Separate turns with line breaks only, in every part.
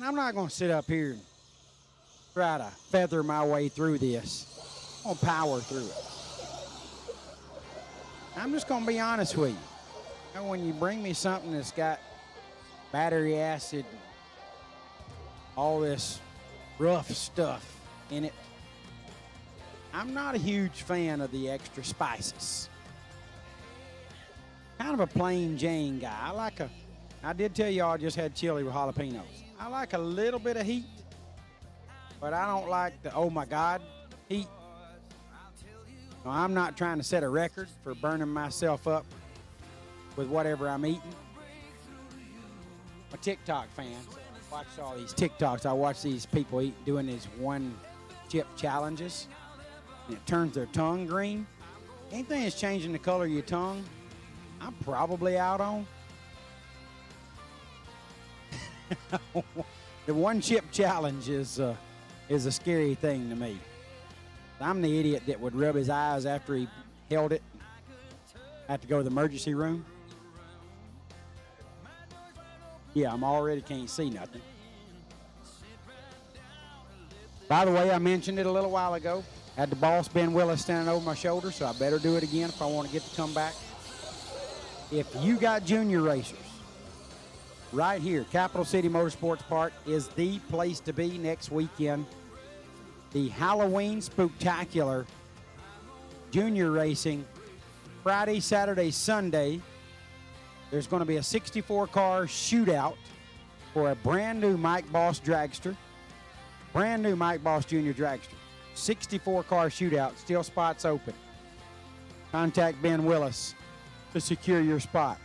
I'm not going to sit up here and try to feather my way through this. I'm going to power through it. I'm just going to be honest with you. You know, when you bring me something that's got battery acid, all this rough stuff in it, I'm not a huge fan of the extra spices. Kind of a plain Jane guy. I did tell y'all I just had chili with jalapenos. I like a little bit of heat, but I don't like the, oh my God, heat. No, I'm not trying to set a record for burning myself up with whatever I'm eating. I'm a TikTok fan. Watch all these TikToks. I watch these people doing these one chip challenges, and it turns their tongue green. Anything that's changing the color of your tongue, I'm probably out on. The one chip challenge is a scary thing to me. I'm the idiot that would rub his eyes after he held it. Have to go to the emergency room. Yeah, I'm already can't see nothing. By the way, I mentioned it a little while ago. Had the boss, Ben Willis, standing over my shoulder, so I better do it again if I want to get to come back. If you got junior racers, right here, Capital City Motorsports Park is the place to be next weekend. The Halloween Spooktacular Junior Racing, Friday, Saturday, Sunday. There's going to be a 64-car shootout for a brand new Mike Boss dragster. Brand new Mike Boss Jr. dragster. 64-car shootout, still spots open. Contact Ben Willis to secure your spot.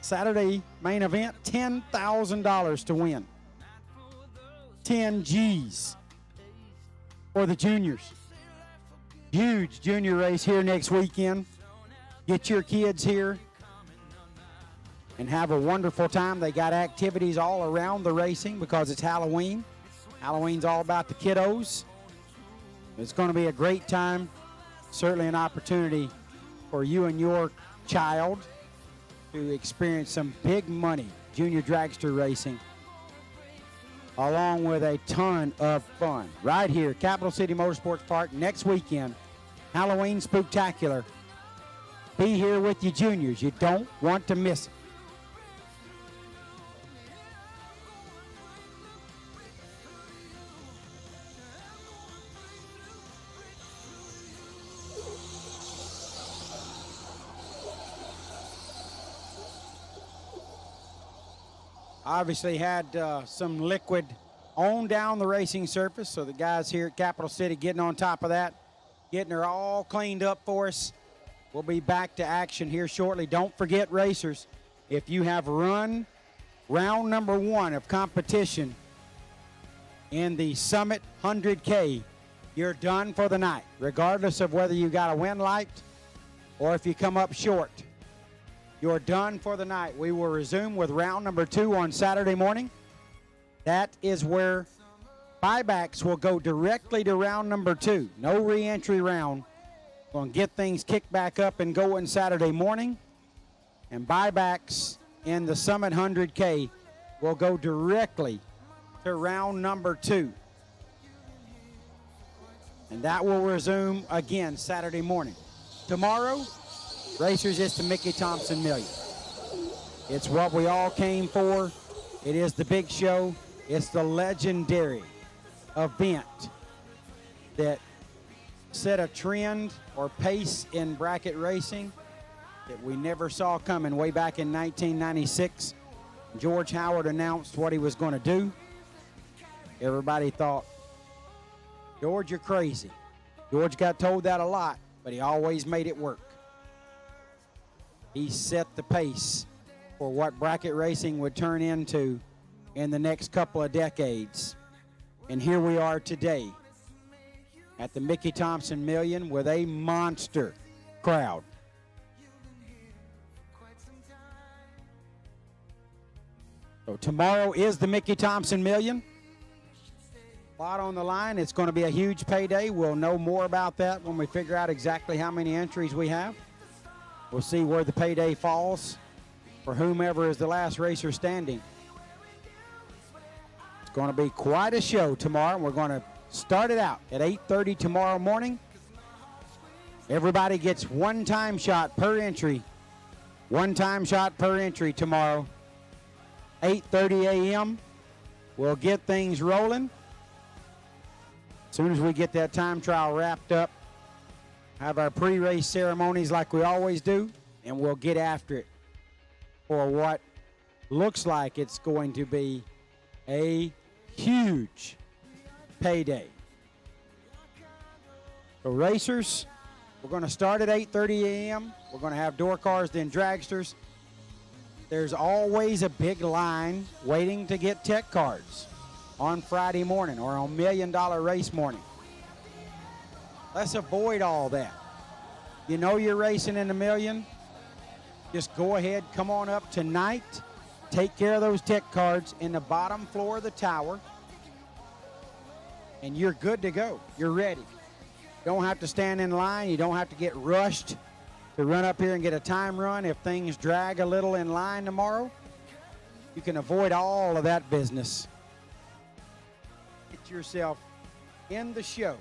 Saturday main event, $10,000 to win. 10 G's for the juniors. Huge junior race here next weekend. Get your kids here and have a wonderful time. They got activities all around the racing because it's Halloween. Halloween's all about the kiddos. It's going to be a great time. Certainly an opportunity for you and your child to experience some big money junior dragster racing, along with a ton of fun. Right here, Capital City Motorsports Park next weekend, Halloween Spooktacular. Be here with you juniors. You don't want to miss it. Obviously had some liquid on down the racing surface, so the guys here at Capital City getting on top of that, getting her all cleaned up for us. We'll be back to action here shortly. Don't forget, racers, if you have run round number 1 of competition in the Summit 100K, you're done for the night, regardless of whether you got a win light or if you come up short. You're done for the night. We will resume with round number 2 on Saturday morning. That is where buybacks will go directly to round number 2. No re-entry round. Going to get things kicked back up and going Saturday morning. And buybacks in the Summit 100K will go directly to round number 2. And that will resume again Saturday morning. Tomorrow, racers, it's the Mickey Thompson Million. It's what we all came for. It is the big show. It's the legendary event that set a trend or pace in bracket racing that we never saw coming way back in 1996. George Howard announced what he was going to do. Everybody thought, George, you're crazy. George got told that a lot, but he always made it work. He set the pace for what bracket racing would turn into in the next couple of decades. And here we are today at the Mickey Thompson Million with a monster crowd. So tomorrow is the Mickey Thompson Million. A lot on the line. It's going to be a huge payday. We'll know more about that when we figure out exactly how many entries we have. We'll see where the payday falls for whomever is the last racer standing. It's going to be quite a show tomorrow. We're going to start it out at 8:30 tomorrow morning. Everybody gets one time shot per entry. One time shot per entry tomorrow. 8:30 a.m. We'll get things rolling. As soon as we get that time trial wrapped up, have our pre-race ceremonies like we always do, and we'll get after it for what looks like it's going to be a huge payday. So racers, we're going to start at 8:30 a.m. We're going to have door cars, then dragsters. There's always a big line waiting to get tech cards on Friday morning or on $1 Million race morning. Let's avoid all that. You know you're racing in the million. Just go ahead, come on up tonight. Take care of those tech cards in the bottom floor of the tower. And you're good to go. You're ready. You don't have to stand in line. You don't have to get rushed to run up here and get a time run. If things drag a little in line tomorrow, you can avoid all of that business. Get yourself in the show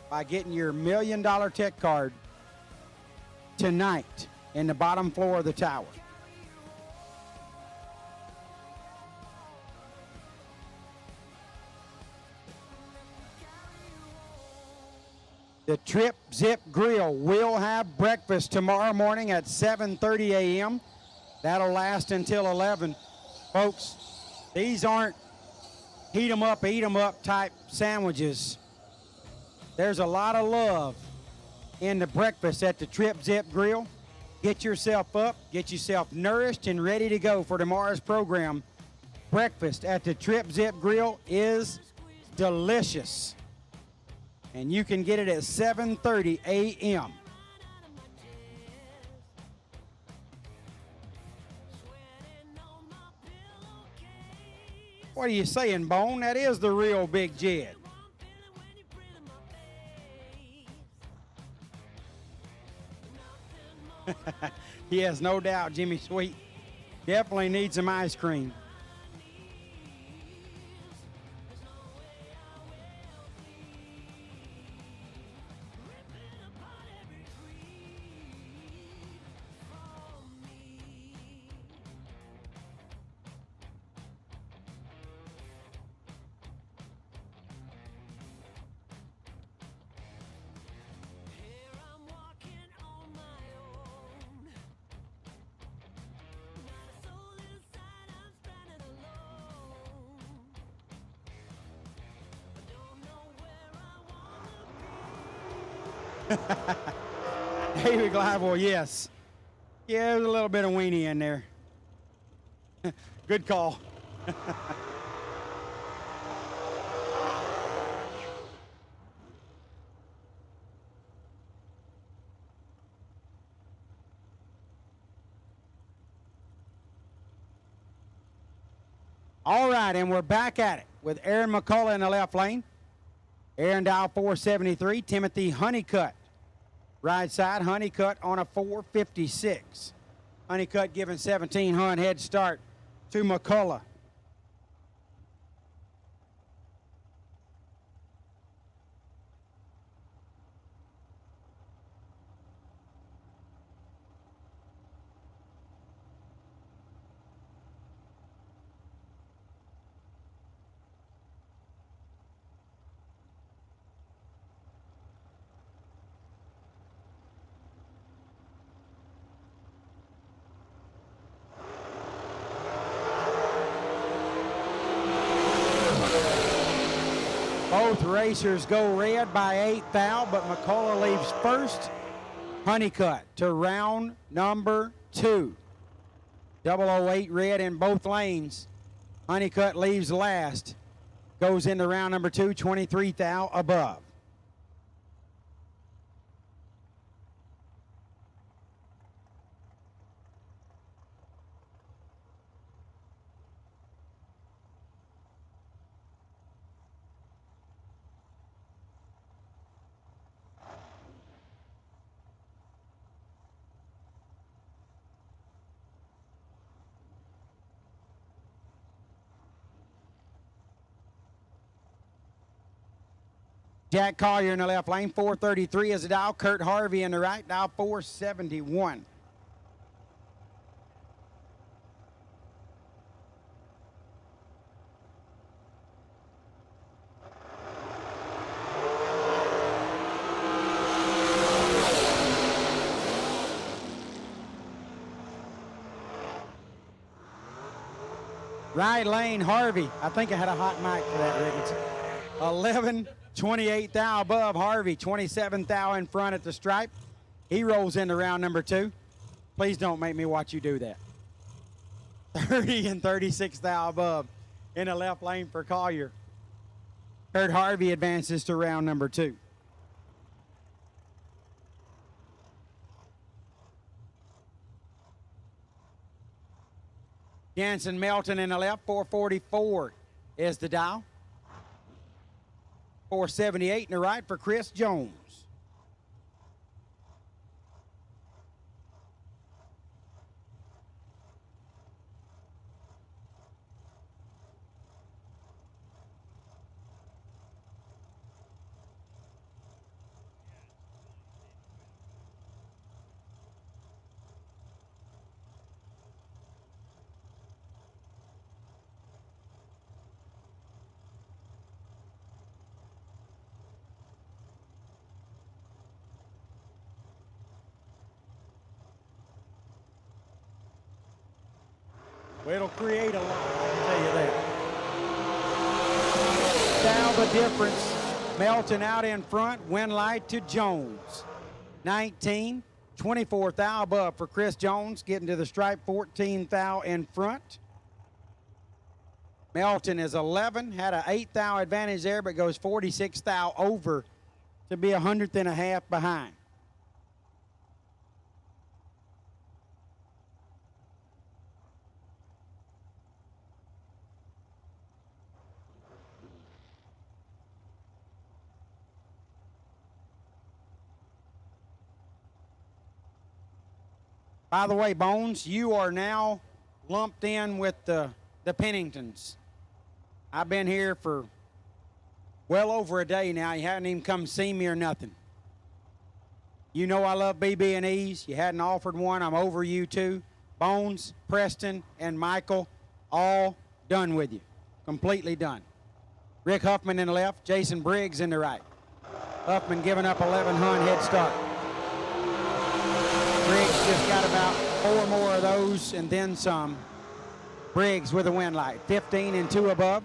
by getting your $1 Million tech card tonight in the bottom floor of the tower. The Trip Zip Grill will have breakfast tomorrow morning at 7:30 a.m. That'll last until 11. Folks, these aren't heat 'em up, eat 'em up type sandwiches. There's a lot of love in the breakfast at the Trip Zip Grill. Get yourself up, get yourself nourished and ready to go for tomorrow's program. Breakfast at the Trip Zip Grill is delicious. And you can get it at 7:30 a.m. What are you saying, Bone? That is the real Big Jed. Yes, no doubt, Jimmy Sweet. Definitely needs some ice cream. David Gladwell, yes. Yeah, there's a little bit of weenie in there. Good call. All right, and we're back at it with Aaron McCullough in the left lane. Aaron Dow 473, Timothy Honeycutt. Right side, Honeycutt on a 456. Honeycutt giving 1700 head start to McCullough. Both racers go red by 8 thou, but McCullough leaves first. Honeycutt to round number 2. 008 red in both lanes. Honeycutt leaves last. Goes into round number 2, 23 thou above. Jack Collier in the left lane, 433 is the dial. Kurt Harvey in the right, dial 471. Right lane, Harvey. I think I had a hot mic for that, Ricketts. 11:28 thou above Harvey, 27 thou in front at the stripe. He rolls into round number 2. Please don't make me watch you do that. 30 and 36 thou above in the left lane for Collier. Kurt Harvey advances to round number 2. Jansen Melton in the left, 444 is the dial. 478 in the right for Chris Jones. Well, it'll create a lot, I can tell you that. Now the difference. Melton out in front, win light to Jones. 19, 24 thou above for Chris Jones, getting to the stripe, 14 thou in front. Melton is 11, had an 8 thou advantage there, but goes 46 thou over to be 100th and a half behind. By the way, Bones, you are now lumped in with the Penningtons. I've been here for well over a day now. You haven't even come see me or nothing. You know I love BB&Es. You hadn't offered one. I'm over you too. Bones, Preston, and Michael, all done with you. Completely done. Rick Huffman in the left, Jason Briggs in the right. Huffman giving up 11 hun head start. Briggs just got about 4 more of those and then some. Briggs with a win light, 15 and 2 above,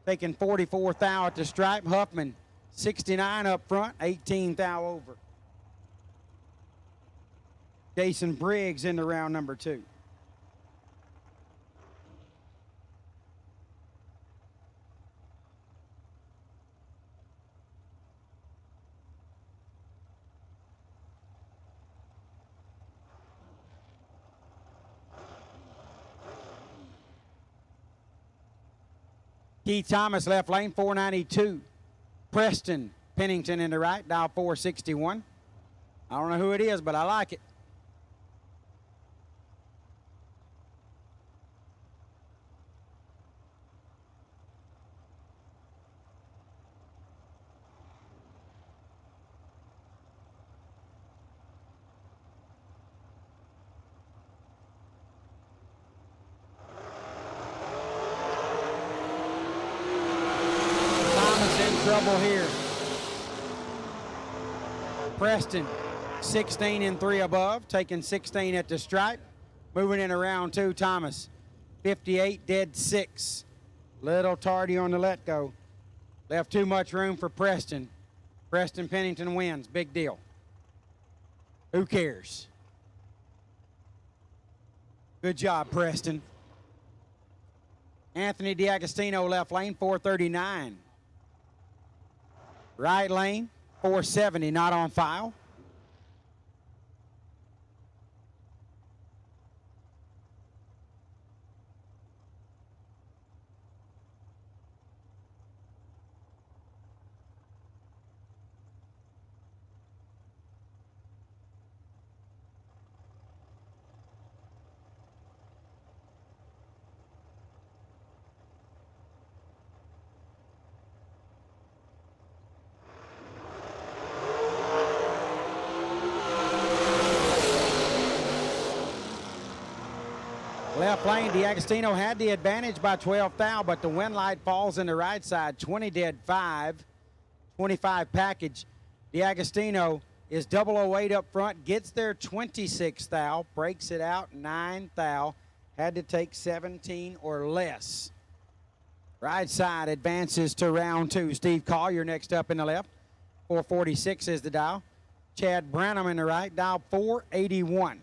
taking 44 thou at the stripe. Huffman, 69 up front, 18 thou over. Jason Briggs into round number 2. Keith Thomas left lane, 492. Preston Pennington in the right, dial 461. I don't know who it is, but I like it. Trouble here. Preston, 16 and 3 above, taking 16 at the stripe. Moving in round 2, Thomas, 58 dead 6. Little tardy on the let go. Left too much room for Preston. Preston Pennington wins, big deal. Who cares? Good job, Preston. Anthony D'Agostino left lane, 439. Right lane, 470, not on file. left lane. DeAgostino had the advantage by 12 thou, but the wind light falls in the right side. 20 dead 5, 25 package. DeAgostino is 008 up front, gets there 26 thou, breaks it out 9 thou, had to take 17 or less. Right side advances to round 2. Steve Collier next up in the left. 446 is the dial. Chad Branham in the right, dial 481.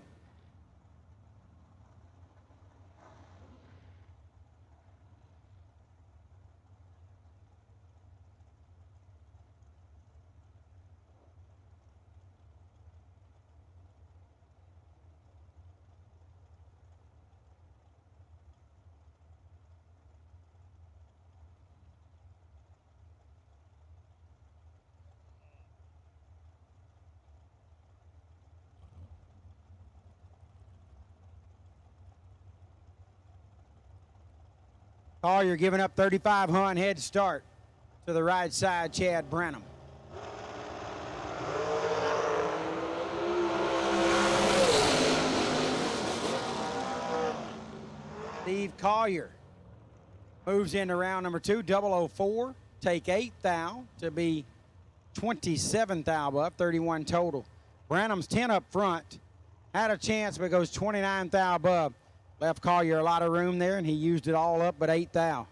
Collier giving up 35 head start to the right side, Chad Branham. Steve Collier moves into round number 2, 004, take 8 thou to be 27 thou above, 31 total. Branham's 10 up front, had a chance but goes 29 thou above. Left Collier a lot of room there, and he used it all up but 8 thou.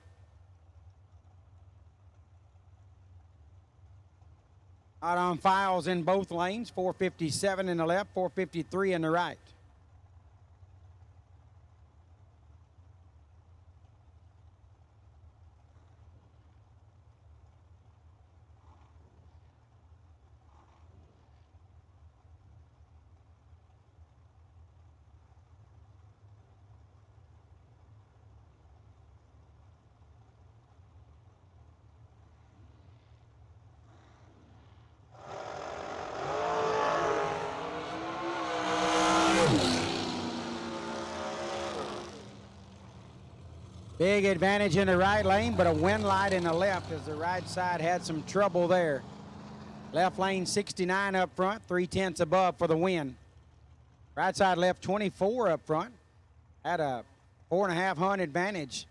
Out on files in both lanes, 457 in the left, 453 in the right. Big advantage in the right lane, but a wind light in the left as the right side had some trouble there. Left lane 69 up front, 3/10 above for the win. Right side left 24 up front, had a 4.5 advantage.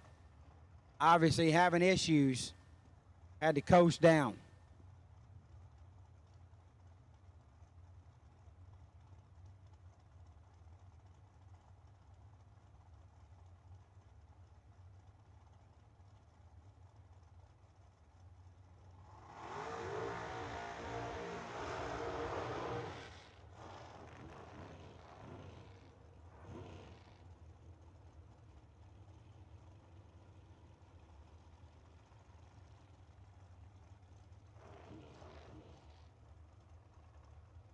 Obviously having issues, had to coast down.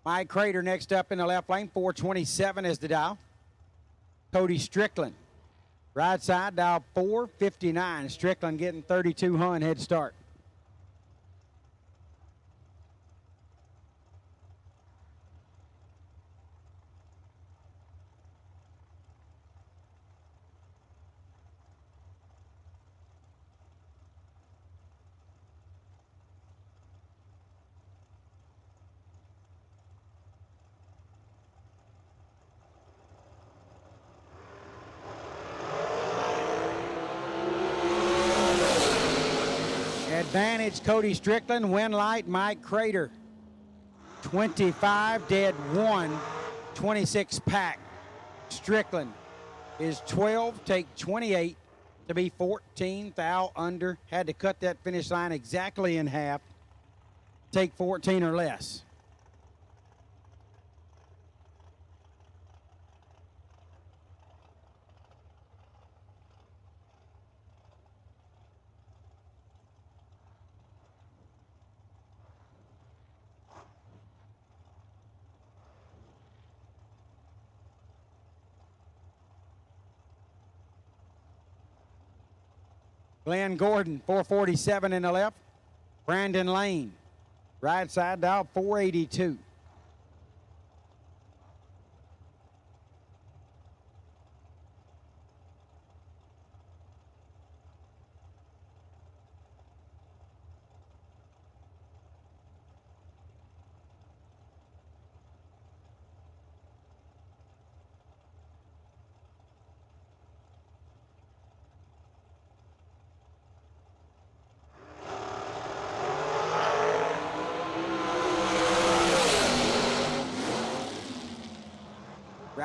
Mike Crater next up in the left lane, 427 is the dial. Cody Strickland, right side, dial 459. Strickland getting 32 head start. Advantage Cody Strickland, wind light Mike Crater. 25 dead 1, 26 pack. Strickland is 12, take 28 to be 14 thou under. Had to cut that finish line exactly in half. Take 14 or less. Glenn Gordon, 447 in the left. Brandon Lane, right side dial 482.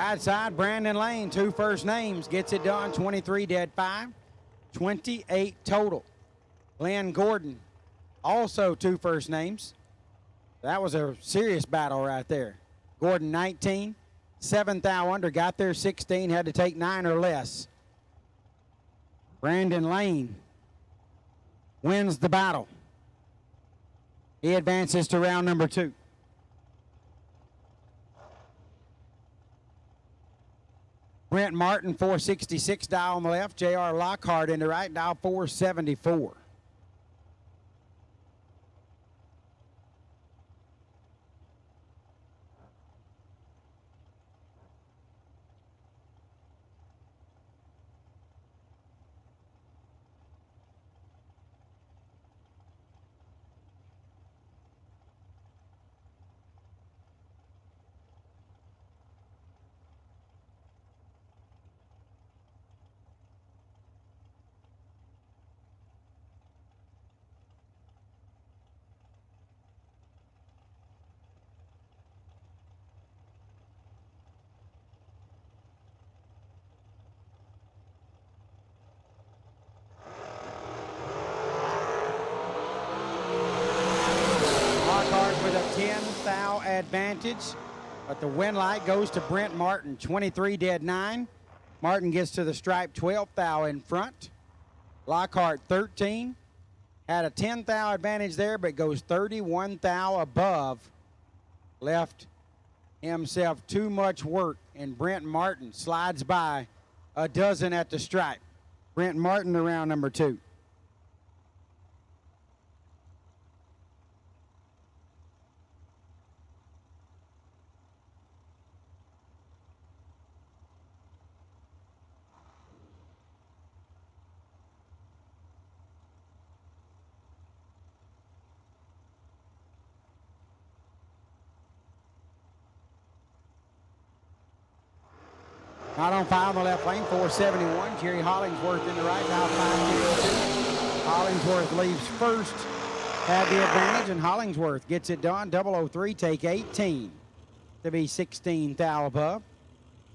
Right side, Brandon Lane, 2 first names, gets it done, 23 dead 5, 28 total. Glenn Gordon, also 2 first names. That was a serious battle right there. Gordon 19, 7th thou under, got there 16, had to take 9 or less. Brandon Lane wins the battle. He advances to round number 2. Brent Martin, 466, dial on the left. J.R. Lockhart in the right, dial 474. With a 10 thou advantage, but the win light goes to Brent Martin, 23 dead 9. Martin gets to the stripe, 12 thou in front. Lockhart 13, had a 10 thou advantage there, but goes 31 thou above. Left himself too much work, and Brent Martin slides by a dozen at the stripe. Brent Martin to round number 2. Not on file in the left lane, 471. Jerry Hollingsworth in the right, now 502. Hollingsworth leaves first, had the advantage, and Hollingsworth gets it done. 003, take 18 to be 16 thou above.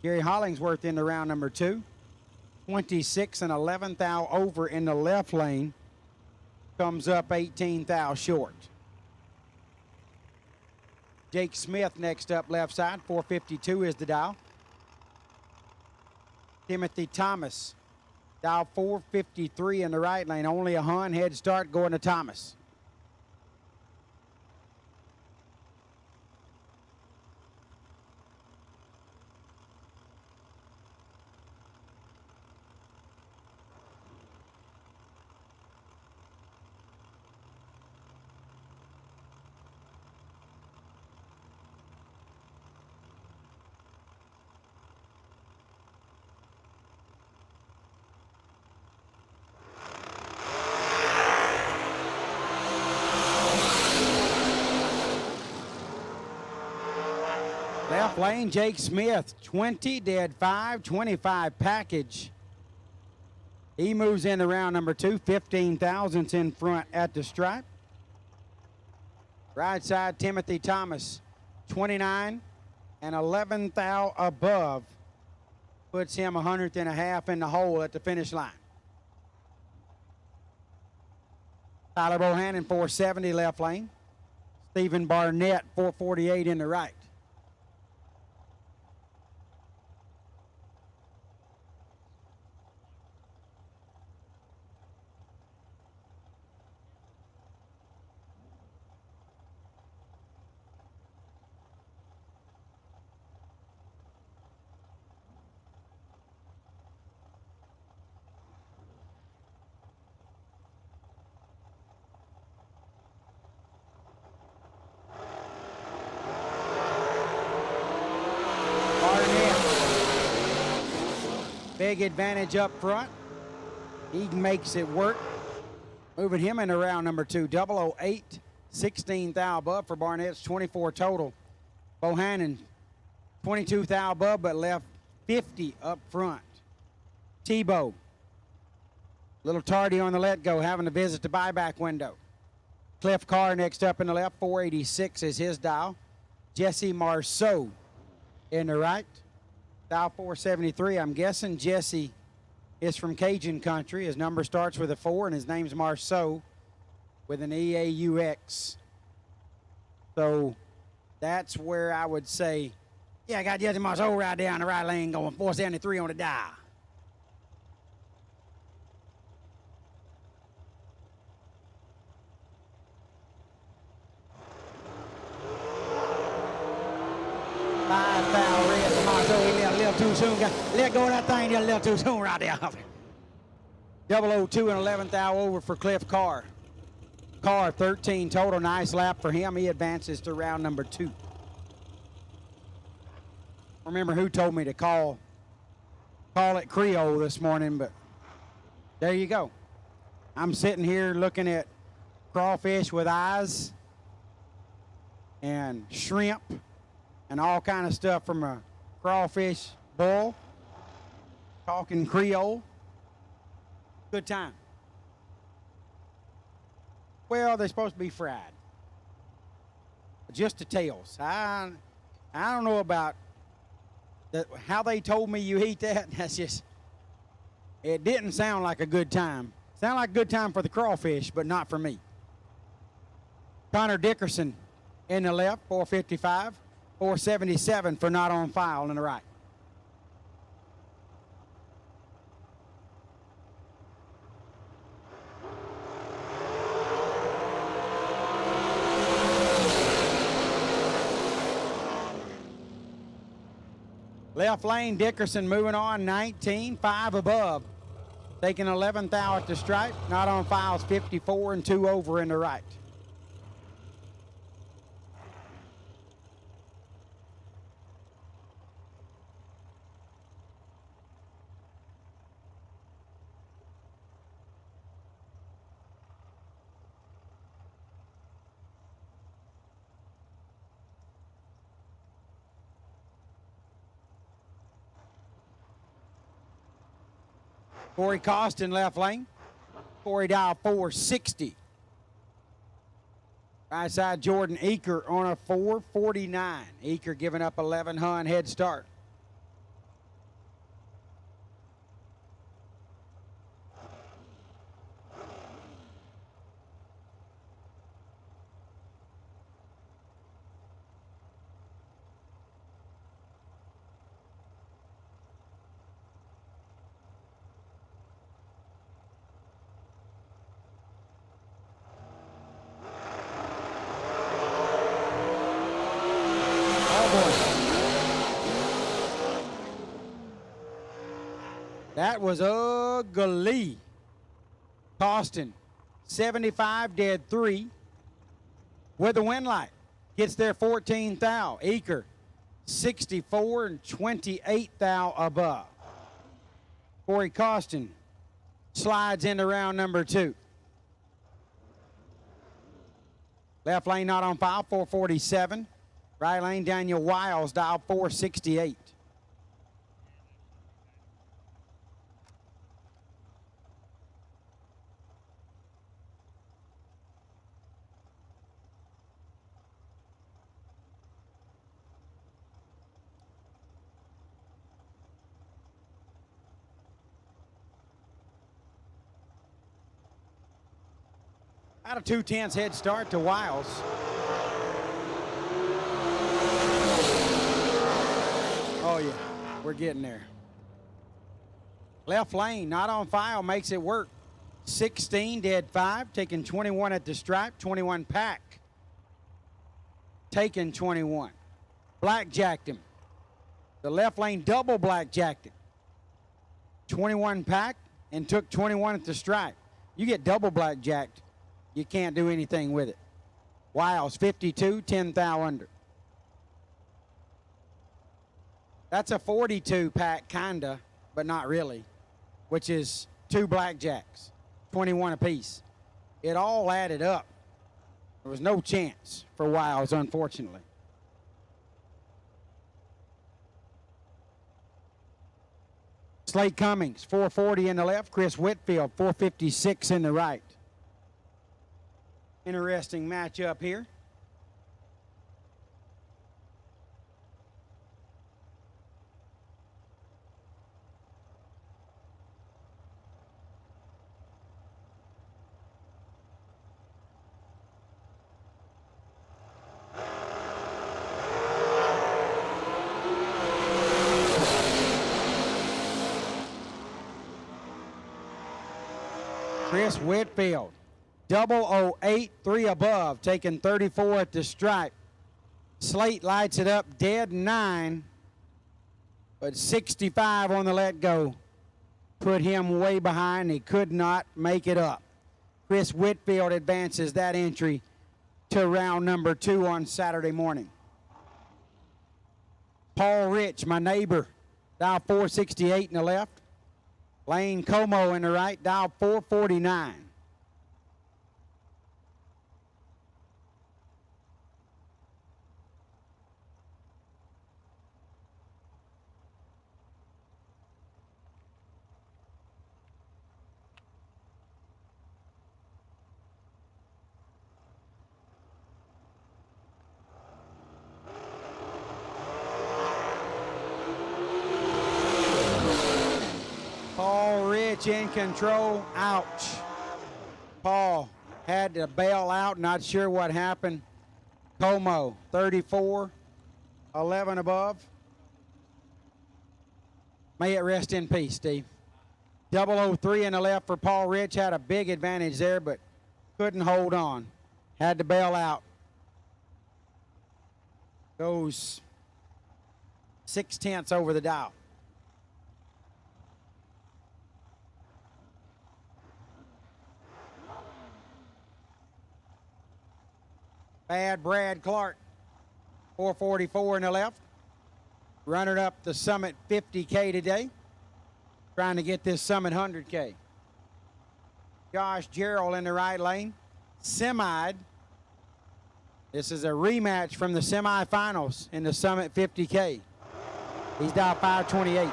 Jerry Hollingsworth in the round number 2. 26 and 11 thou over in the left lane. Comes up 18 thou short. Jake Smith next up left side, 452 is the dial. Timothy Thomas, dial 453 in the right lane. Only a Hun head start going to Thomas. Left lane, Jake Smith, 20, dead 5, 25 package. He moves into round number 2, 15 thousandths in front at the stripe. Right side, Timothy Thomas, 29 and 11 thou above. Puts him 100th and a half in the hole at the finish line. Tyler Bohannon, 470 left lane. Stephen Barnett, 448 in the right. Big advantage up front. He makes it work. Moving him into round number 2. 008, 16 thou above for Barnett's 24 total. Bohannon, 22 thou above, but left 50 up front. Tebow, little tardy on the let go, having to visit the buyback window. Cliff Carr next up in the left, 486 is his dial. Jesse Marceau in the right. Dial 473. I'm guessing Jesse is from Cajun country. His number starts with a 4, and his name's Marceau with an EAUX. So that's where I would say, yeah, I got Jesse Marceau right down the right lane going 473 on the dial. Five foul red for Marceau. He left a little too soon. Let go of that thing a little too soon right there. 002 and 11th hour over for Cliff Carr. Carr, 13 total. Nice lap for him. He advances to round number 2. Remember who told me to call it Creole this morning, but there you go. I'm sitting here looking at crawfish with eyes and shrimp and all kind of stuff from a crawfish boil, talking Creole. Good time. Well, they're supposed to be fried. Just the tails. I don't know about how they told me you eat that. That's just, it didn't sound like a good time. Sound like a good time for the crawfish, but not for me. Connor Dickerson in the left, 455. 477 for Not On File in the right. Left lane, Dickerson moving on, 19, 5 above. Taking 11th hour at the stripe. Not On File's 54 and 2 over in the right. Corey Costin left lane. Corey dial 460. Right side Jordan Eaker on a 449. Eaker giving up 11 hun head start. That was ugly. Costin, 75 dead 3 with the wind light. Gets there 14 thou. Eaker, 64 and 28 thou above. Corey Costin slides into round number 2. Left lane Not On File, 447. Right lane Daniel Wiles, dial 468. Out of 2/10 head start to Wiles. Oh yeah, we're getting there. Left lane, Not On File, makes it work. 16 dead 5, taking 21 at the stripe, 21 pack. Taking 21. Blackjacked him. The left lane double blackjacked him. 21 pack and took 21 at the stripe. You get double blackjacked, you can't do anything with it. Wiles, 52, 10 thou under. That's a 42 pack, kinda, but not really, which is 2 blackjacks, 21 apiece. It all added up. There was no chance for Wiles, unfortunately. Slade Cummings, 440 in the left. Chris Whitfield, 456 in the right. Interesting matchup here. Chris Whitfield, 008, 3 above, taking 34 at the stripe. Slate lights it up, dead 9, but 65 on the let go. Put him way behind. He could not make it up. Chris Whitfield advances that entry to round number 2 on Saturday morning. Paul Rich, my neighbor, dial 468 in the left. Lane Como in the right, dial 449. Paul Rich in control. Ouch. Paul had to bail out. Not sure what happened. Como, 34, 11 above. May it rest in peace, Steve. 003 in the left for Paul Rich. Had a big advantage there, but couldn't hold on. Had to bail out. Goes 0.6 over the dial. Bad Brad Clark, 444 in the left. Running up the Summit 50K today. Trying to get this Summit 100K. Josh Gerald in the right lane. Semi'd. This is a rematch from the semifinals in the Summit 50K. He's down 528.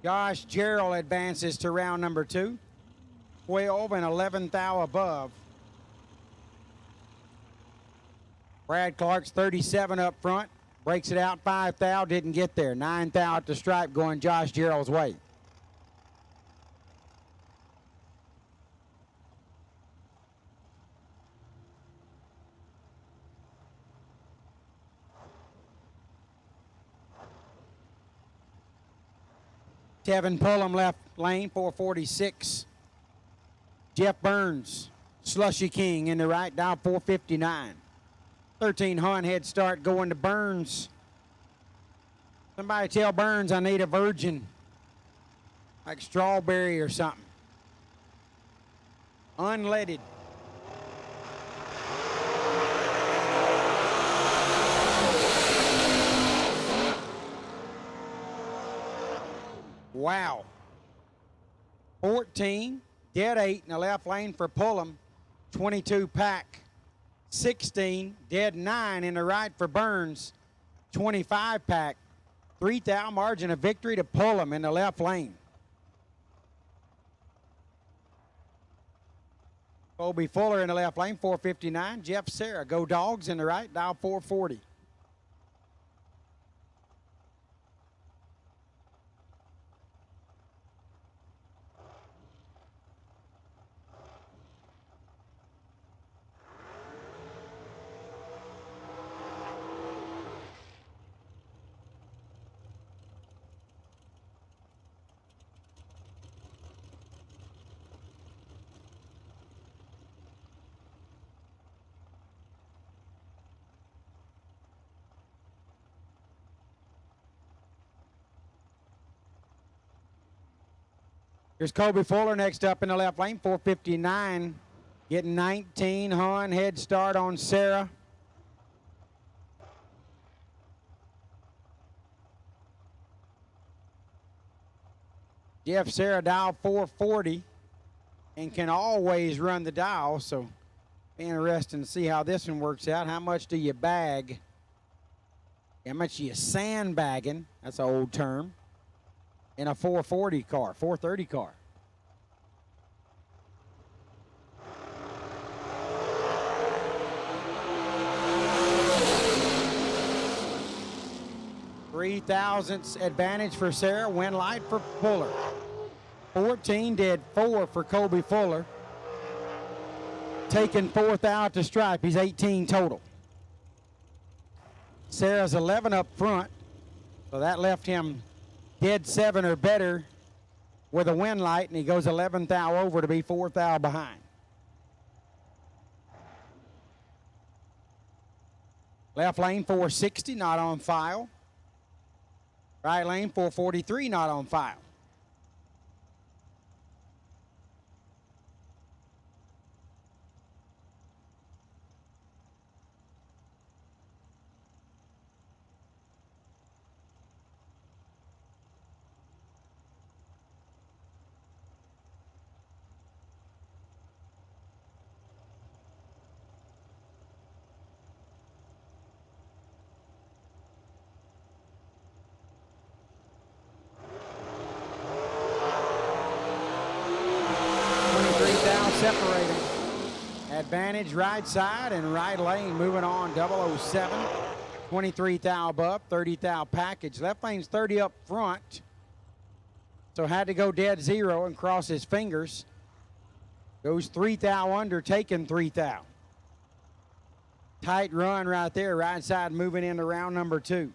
Josh Gerald advances to round number 2. 12 and 11 thou above. Brad Clark's 37 up front. Breaks it out 5 thou, didn't get there. 9 thou at the stripe going Josh Gerald's way. Tevin Pullum left lane, 446. Jeff Burns, Slushy King in the right, down 459. 13 Hunt head start going to Burns. Somebody tell Burns I need a virgin, like strawberry or something. Unleaded. Wow. 14, dead 8 in the left lane for Pullum. 22 pack. 16, dead 9 in the right for Burns. 25 pack. 3 thou margin of victory to Pullum in the left lane. Kobe Fuller in the left lane, 459. Jeff Sierra, go Dogs in the right, dial 440. Here's Kobe Fuller next up in the left lane, 459. Getting 19, Hun, head start on Sarah. Jeff Sarah dial 440 and can always run the dial, so interesting to see how this one works out. How much do you bag? How much are you sandbagging? That's an old term. In a 440 car, 430 car. Three thousandths advantage for Sarah, win light for Fuller. 14 dead 4 for Kobe Fuller. Taking 4th out to stripe, he's 18 total. Sarah's 11 up front. So that left him dead 7 or better with a win light, and he goes 11th thou over to be 4th thou behind. Left lane 460, not on file. Right lane 443, not on file. Separating. Advantage right side and right lane moving on 007. 23 thou above, 30 thou package. Left lane's 30 up front. So had to go dead 0 and cross his fingers. Goes 3 thou under, taking 3 thou. Tight run right there, right side moving into round number 2.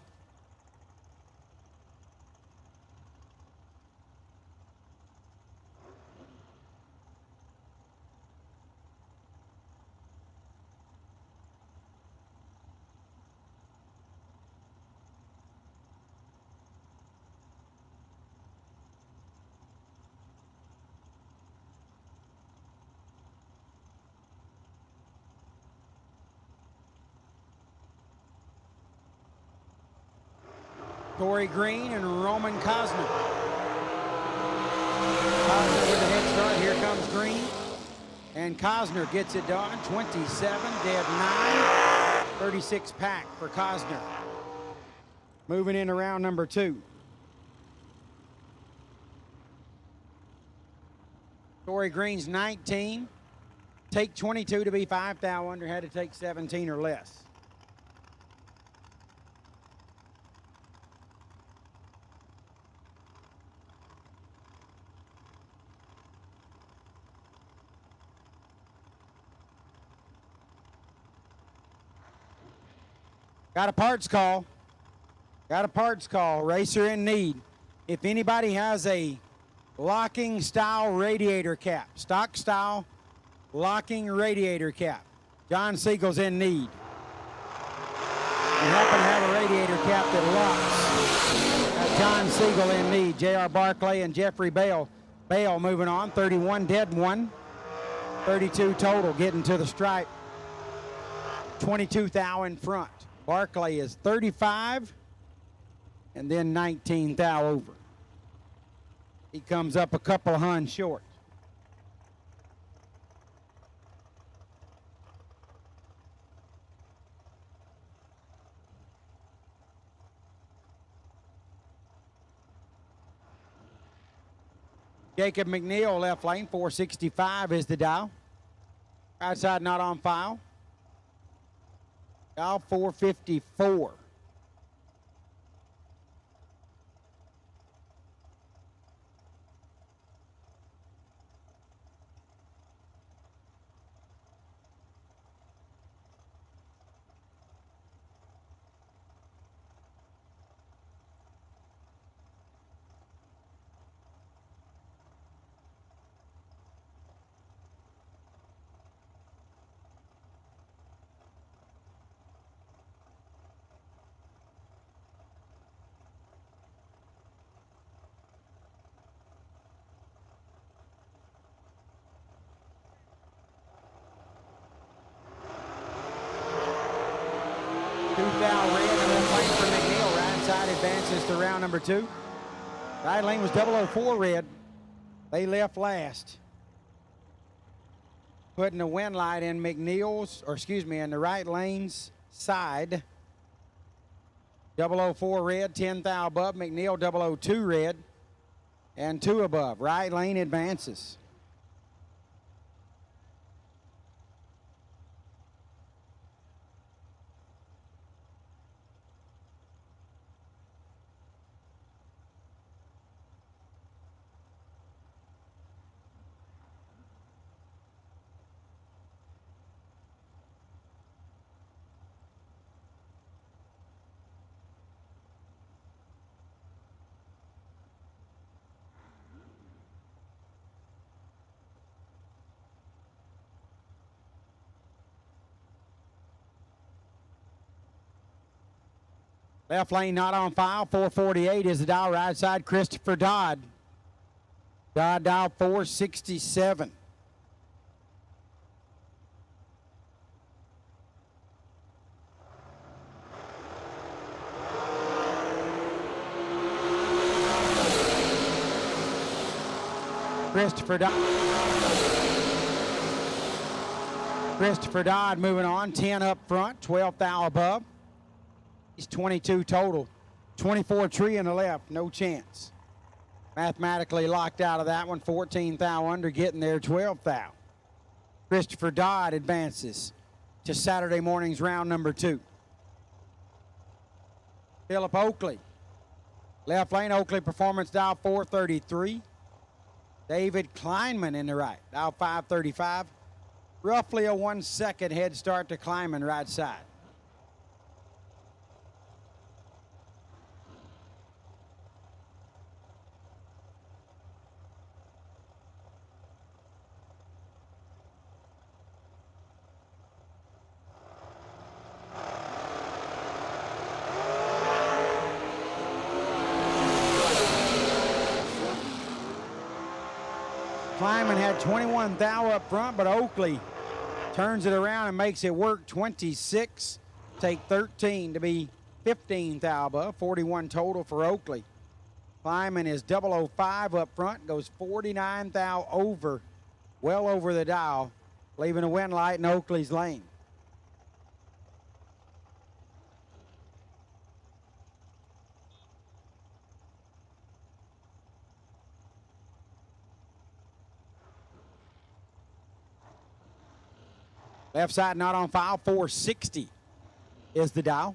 Corey Green and Roman Cosner. Cosner with the head start. Here comes Green. And Cosner gets it done. 27, dead 9. 36 pack for Cosner. Moving into round number 2. Corey Green's 19. Take 22 to be 5 thou under. Had to take 17 or less. Got a parts call. Got a parts call. Racer in need. If anybody has a locking style radiator cap, stock style locking radiator cap, John Siegel's in need. You happen to have a radiator cap that locks. John Siegel in need. J.R. Barclay and Jeffrey Bale. Bale moving on. 31 dead 1. 32 total getting to the stripe. 22 thou in front. Barclay is 35 and then 19 thou over. He comes up a couple hun short. Jacob McNeil, left lane, 465 is the dial. Right side not on file. Dial 454. Advances to round number 2. Right lane was 004 red. They left last. Putting the wind light in McNeil's, or excuse me, in the right lane's side. 004 red, 10 thou above. McNeil 002 red, and 2 above. Right lane advances. Left lane not on file. 448 is the dial. Right side, Christopher Dodd. Dodd dial 467. Christopher Dodd moving on. 10 up front, 12 thou above. He's 22 total. 24 tree in the left, no chance. Mathematically locked out of that one. 14 thou under, getting there, 12 thou. Christopher Dodd advances to Saturday morning's round number 2. Philip Oakley. Left lane, Oakley Performance dial 433. David Kleinman in the right, dial 535. Roughly a 1 second head start to Kleinman right side. Kleinman had 21 thou up front, but Oakley turns it around and makes it work. 26, take 13 to be 15 thou above. 41 total for Oakley. Kleinman is 005 up front, goes 49 thou over, well over the dial, leaving a wind light in Oakley's lane. Left side not on file, 460 is the dial.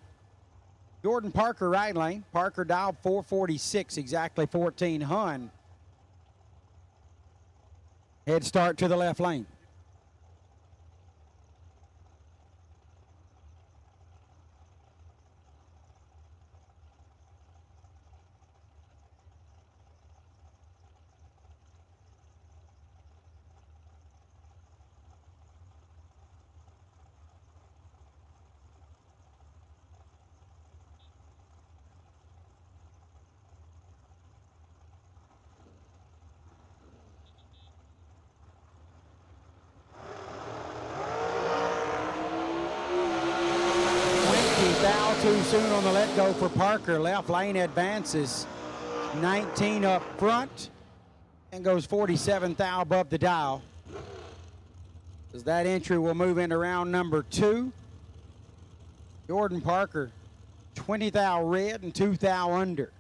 Jordan Parker right lane. Parker dial 446, exactly 14. Hun. Head start to the left lane. Too soon on the let go for Parker. Left lane advances 19 up front and goes 47 thou above the dial. As that entry will move into round number 2. Jordan Parker 20 thou red and 2 thou under.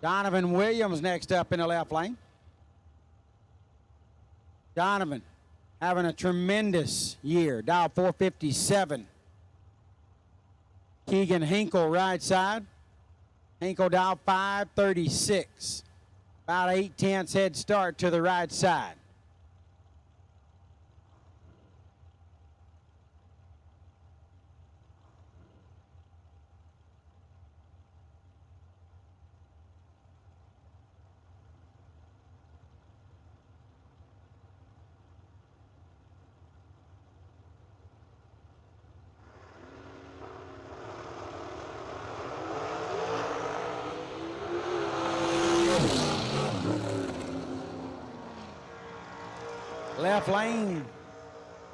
Donovan Williams next up in the left lane. Donovan having a tremendous year. Dial 457. Keegan Hinkle right side. Hinkle dial 536. About 8/10 head start to the right side. Left lane,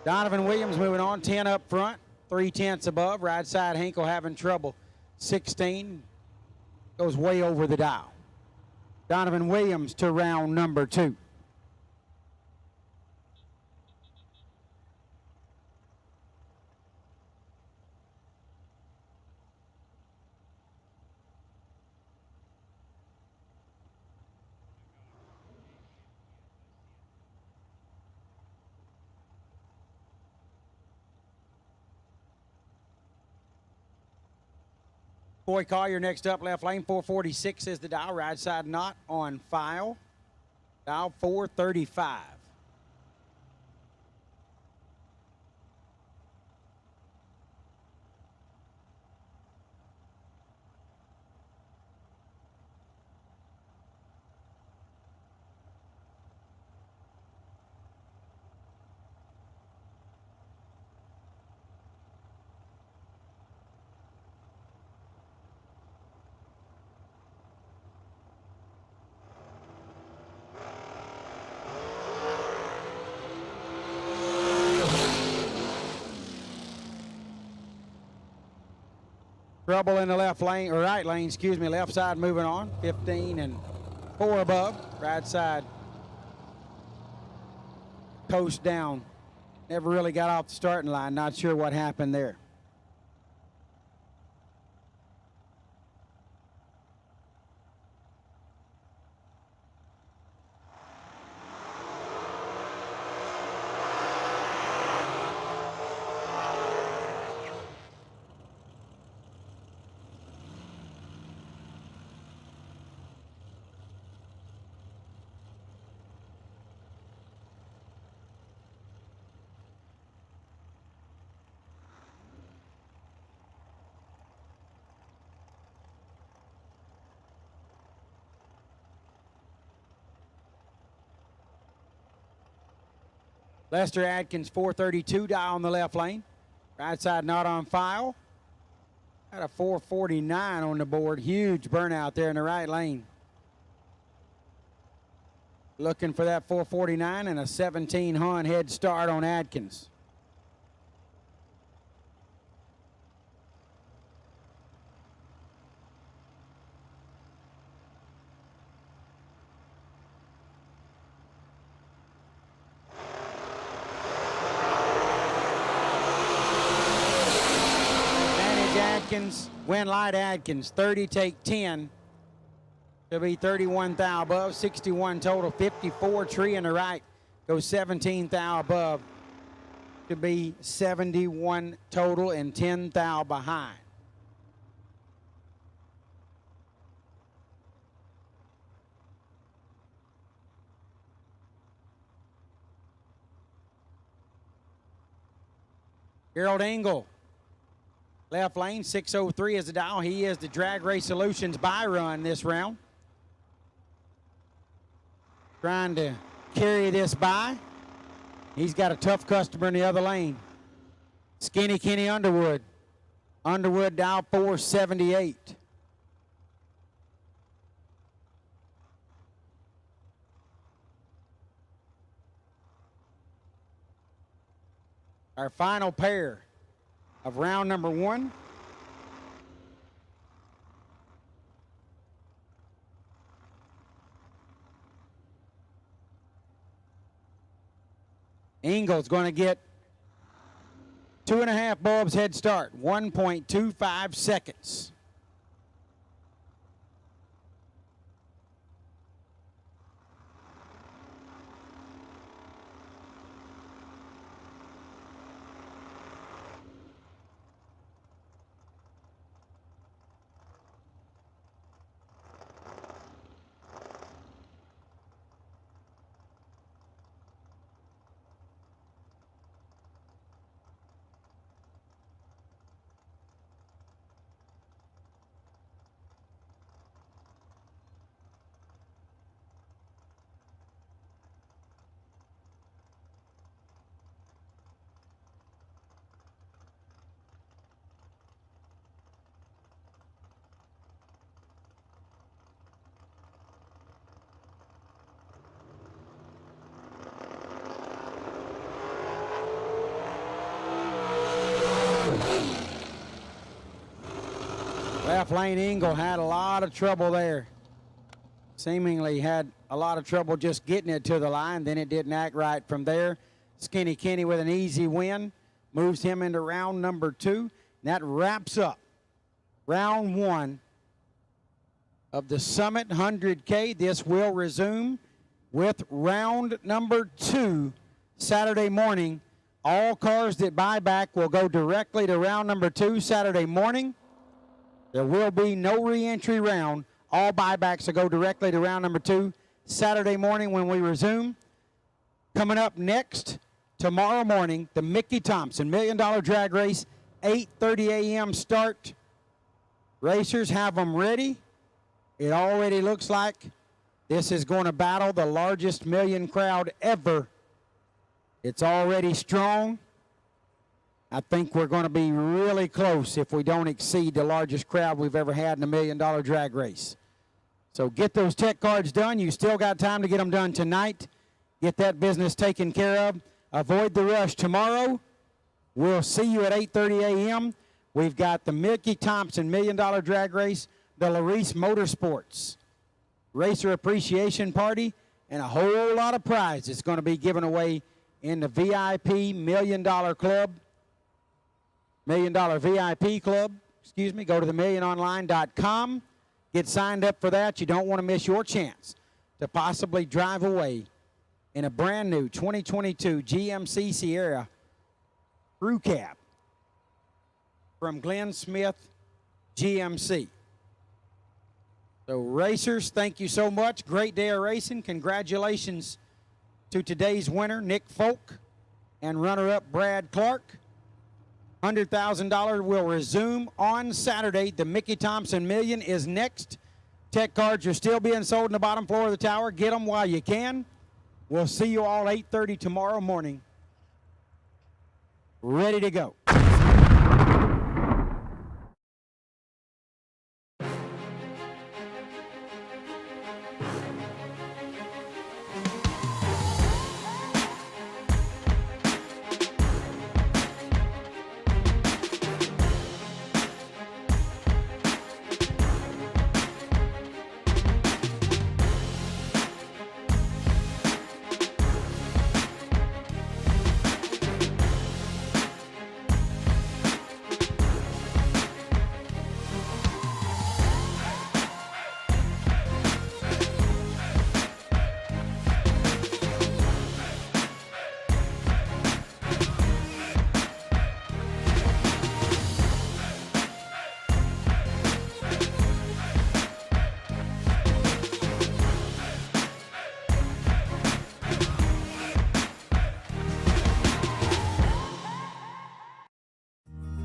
Donovan Williams moving on, 10 up front, 3/10 above. Right side, Hinkle having trouble. 16 goes way over the dial. Donovan Williams to round number 2. Boy Collier next up, left lane, 446 is the dial. Right side not on file. Dial 435. Trouble in the left lane, or right lane, excuse me, left side moving on. 15 and 4 above. Right side. Coast down. Never really got off the starting line. Not sure what happened there. Lester Adkins, 432, dial on the left lane. Right side not on file. Got a 449 on the board. Huge burnout there in the right lane. Looking for that 449 and a 17 Hun head start on Adkins. Adkins, win light Adkins, 30 take 10. It'll be 31 thou above, 61 total, 54 tree in the right. Goes 17 thou above to be 71 total and 10 thou behind. Harold Engel. Left lane, 603 is the dial. He is the Drag Race Solutions buy run this round. Trying to carry this by. He's got a tough customer in the other lane. Skinny Kenny Underwood. Underwood dial 478. Our final pair of round number 1. Engel's going to get 2.5 bulbs head start, 1.25 seconds. Left lane Engel had a lot of trouble there. Seemingly had a lot of trouble just getting it to the line. Then it didn't act right from there. Skinny Kenny with an easy win. Moves him into round number 2. And that wraps up round 1 of the Summit 100K. This will resume with round number 2 Saturday morning. All cars that buy back will go directly to round number 2 Saturday morning. There will be no re-entry round. All buybacks will go directly to round number 2 Saturday morning when we resume. Coming up next, tomorrow morning, the Mickey Thompson $1 Million Drag Race, 8:30 a.m. start. Racers, have them ready. It already looks like this is going to battle the largest million crowd ever. It's already strong. I think we're going to be really close if we don't exceed the largest crowd we've ever had in a $1 Million Drag Race. So get those tech cards done. You still got time to get them done tonight. Get that business taken care of. Avoid the rush tomorrow. We'll see you at 8:30 a.m. We've got the Mickey Thompson $1 Million Drag Race, the Larice Motorsports Racer Appreciation Party, and a whole lot of prizes going to be given away in the VIP $1 Million Club, $1 Million VIP Club. Excuse me. Go to themilliononline.com. Get signed up for that. You don't want to miss your chance to possibly drive away in a brand new 2022 GMC Sierra crew cab from Glenn Smith GMC. So racers, thank you so much. Great day of racing. Congratulations to today's winner, Nick Folk, and runner-up Brad Clark. $100,000 will resume on Saturday. The Mickey Thompson Million is next. Tech cards are still being sold in the bottom floor of the tower. Get them while you can. We'll see you all 8:30 tomorrow morning. Ready to go.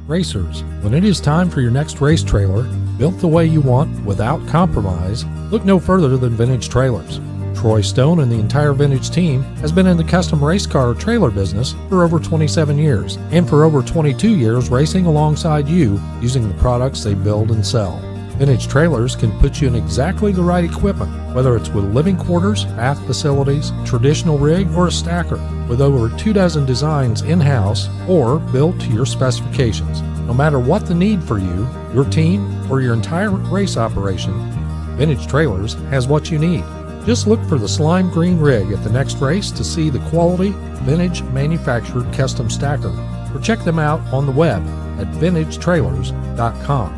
Racers, when it is time for your next race trailer, built the way you want without compromise, look no further than Vintage Trailers. Troy Stone and the entire Vintage team has been in the custom race car trailer business for over 27 years, and for over 22 years racing alongside you using the products they build and sell. Vintage Trailers can put you in exactly the right equipment, whether it's with living quarters, bath facilities, traditional rig, or a stacker, with over 24 designs in-house or built to your specifications. No matter what the need for you, your team, or your entire race operation, Vintage Trailers has what you need. Just look for the slime green rig at the next race to see the quality, vintage manufactured custom stacker, or check them out on the web at vintagetrailers.com.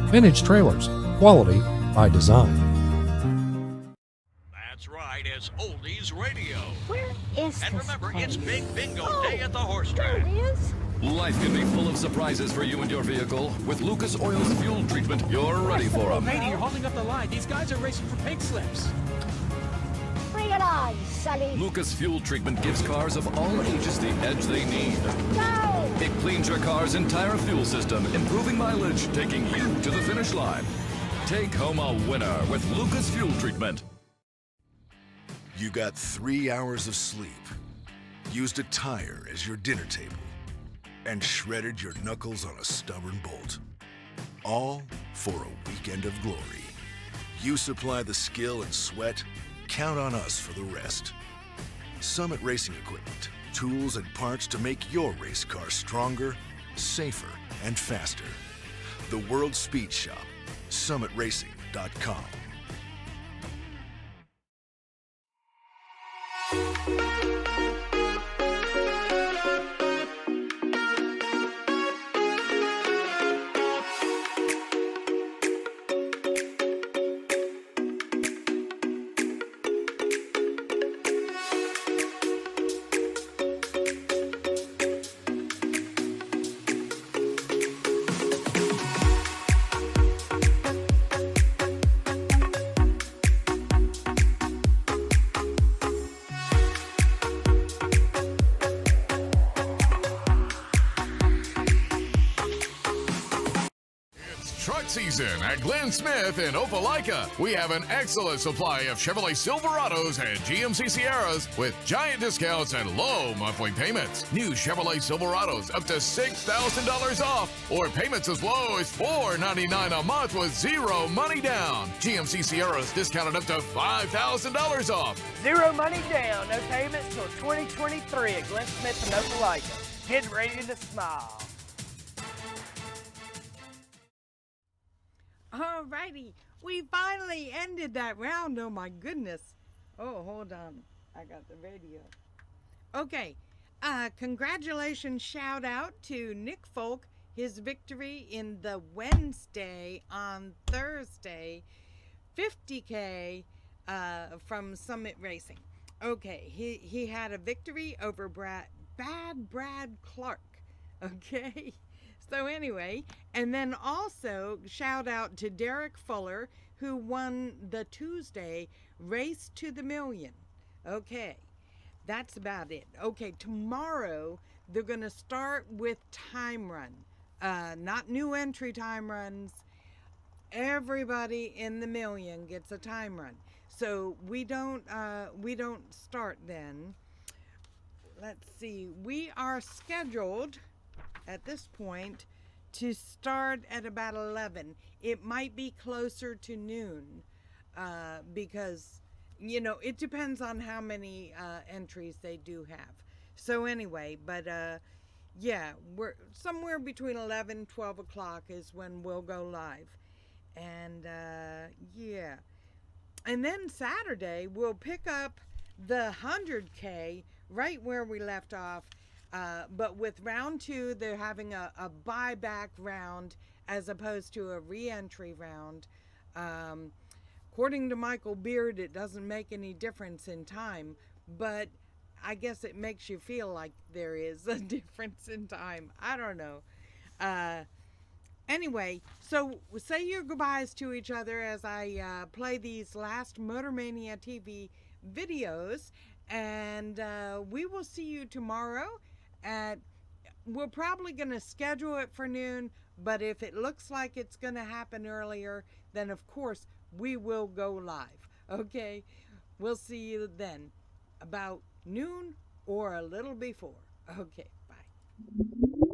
Vintage Trailers, quality by design.
That's right, it's Oldies Radio.
Where is
And
this
remember,
place?
it's Big Bingo
Oh,
Day at the horse
there
track.
it is.
Life can be full of surprises for you and your vehicle. With Lucas Oil's fuel treatment, you're ready for them.
Lady, you're holding up the line. These guys are racing for pink slips.
Bring it on, Sully.
Lucas Fuel Treatment gives cars of all ages the edge they need.
Go!
It cleans your car's entire fuel system, improving mileage, taking you to the finish line. Take home a winner with Lucas Fuel Treatment.
You got 3 hours of sleep, used a tire as your dinner table, and shredded your knuckles on a stubborn bolt. All for a weekend of glory. You supply the skill and sweat, count on us for the rest. Summit Racing Equipment, tools and parts to make your race car stronger, safer, and faster. The World Speed Shop, summitracing.com.
tax season at Glenn Smith in Opelika. We have an excellent supply of Chevrolet Silverados and GMC Sierras with giant discounts and low monthly payments. New Chevrolet Silverados up to $6,000 off, or payments as low as $499 a month with zero money down. GMC Sierras discounted up to $5,000 off.
Zero money down, no payments till 2023 at Glenn Smith in Opelika. Get ready to smile.
Alrighty, we finally ended that round. Oh my goodness. Oh, hold on. I got the radio. Okay. Congratulations, shout out to Nick Folk, his victory in the Wednesday on Thursday 50K from Summit Racing. Okay, he had a victory over Brad Clark. Okay. So anyway, and then also shout out to Derek Fuller, who won the Tuesday Race to the Million. Okay, that's about it. Okay, tomorrow they're going to start with time run, not new entry time runs. Everybody in the million gets a time run. So we don't start then. Let's see. We are scheduled at this point to start at about 11. It might be closer to noon because, you know, it depends on how many entries they do have. So anyway, but yeah, we're somewhere between 11 and 12 o'clock is when we'll go live. And yeah. And then Saturday, we'll pick up the 100K right where we left off. But with round 2, they're having a buyback round as opposed to a re-entry round. According to Michael Beard, it doesn't make any difference in time, but I guess it makes you feel like there is a difference in time. I don't know. Anyway, so say your goodbyes to each other as I play these last Motormania TV videos, and we will see you tomorrow. We're probably going to schedule it for noon, but if it looks like it's going to happen earlier, then of course we will go live. Okay, we'll see you then about noon or a little before. Okay, bye.